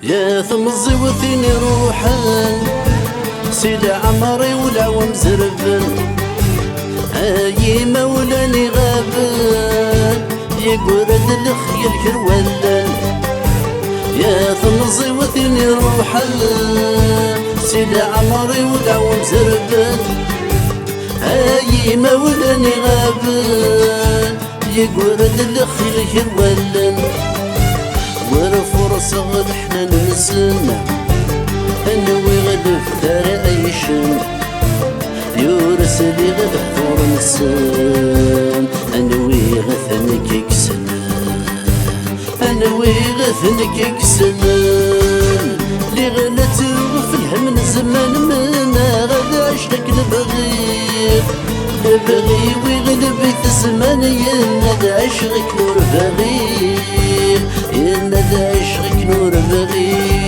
يا ثمزي وثيني روحان سيدي عمري والعوام زربن اي مولاني غابن يقرد الخيل كرولن يا ثمزي وثيني روحان سيدي عمري والعوام زربن اي مولاني غابن يقرد الخيل كرولن ورفرصة غد احنا نسنا انوي غد افتار عيشن يورسلي غد حضور نسن انوي غثنك يكسن انوي غثنك يكسن لي غلت في الهم الزمان منا غد عشتك نبغي ويغلب الزمان يناد عشقك نور بغي يناد عشقك نور بغي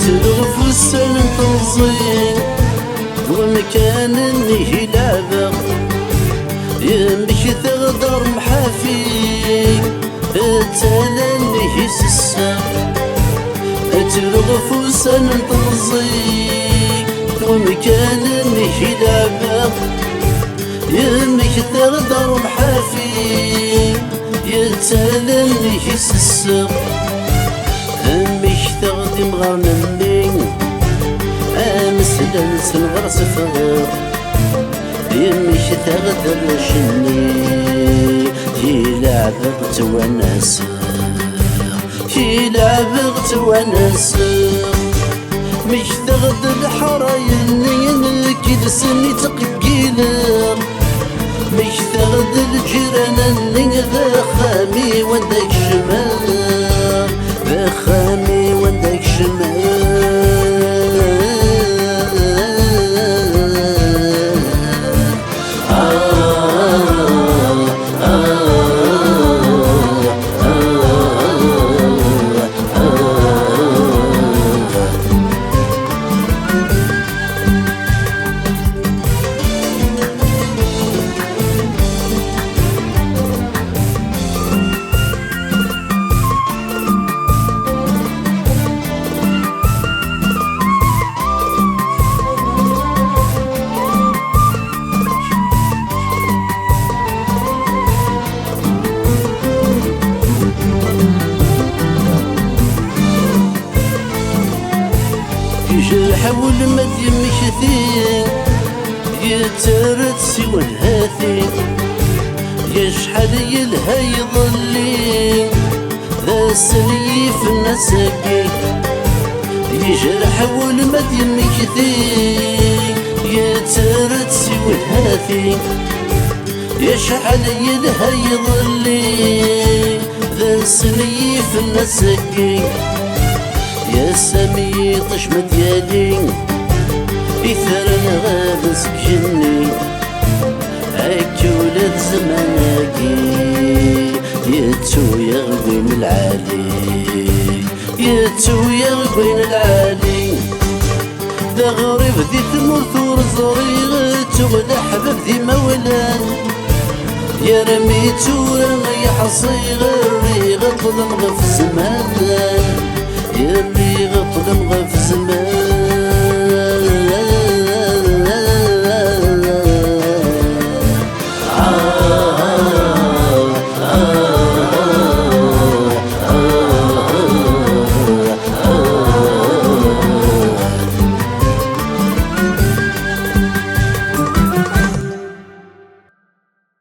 تلوف السن تنصين ومكان اني لعبة يمشي تغدر محافي تلاني سسا تلوف السن تنصين ومكان اني لعبة يمشي تغدر محافي تلاني سسا مش تغدم غير مني مثلا سنغر صفر مش تغدر شني يلعبغت وناس يلعبغت وناس مش تغدر حرايني كي سني تقبيله مش تغدر جيرانني ذا خامي وندك شمال بخامي وندك شمال حول مدي مشثين يترد سوى الهاثي يشحل يلها يظلي ذا سنيف النساقي يجرح حول مدي مشثين يترد سوى الهاثي يشحل يلها يظلي ذا سنيف النساقي يا سامي طش مديالي إثر غابس بجني هاكي ولاد زماناكي يتو يغوين العالي يتو يغوين العالي ذا غريب ذي ثمرت ورزريغت ولا حباب ذي مولان يا رميتو رمي حصيغ الريغ ظلم غف زمان يلي غطلم غف زمان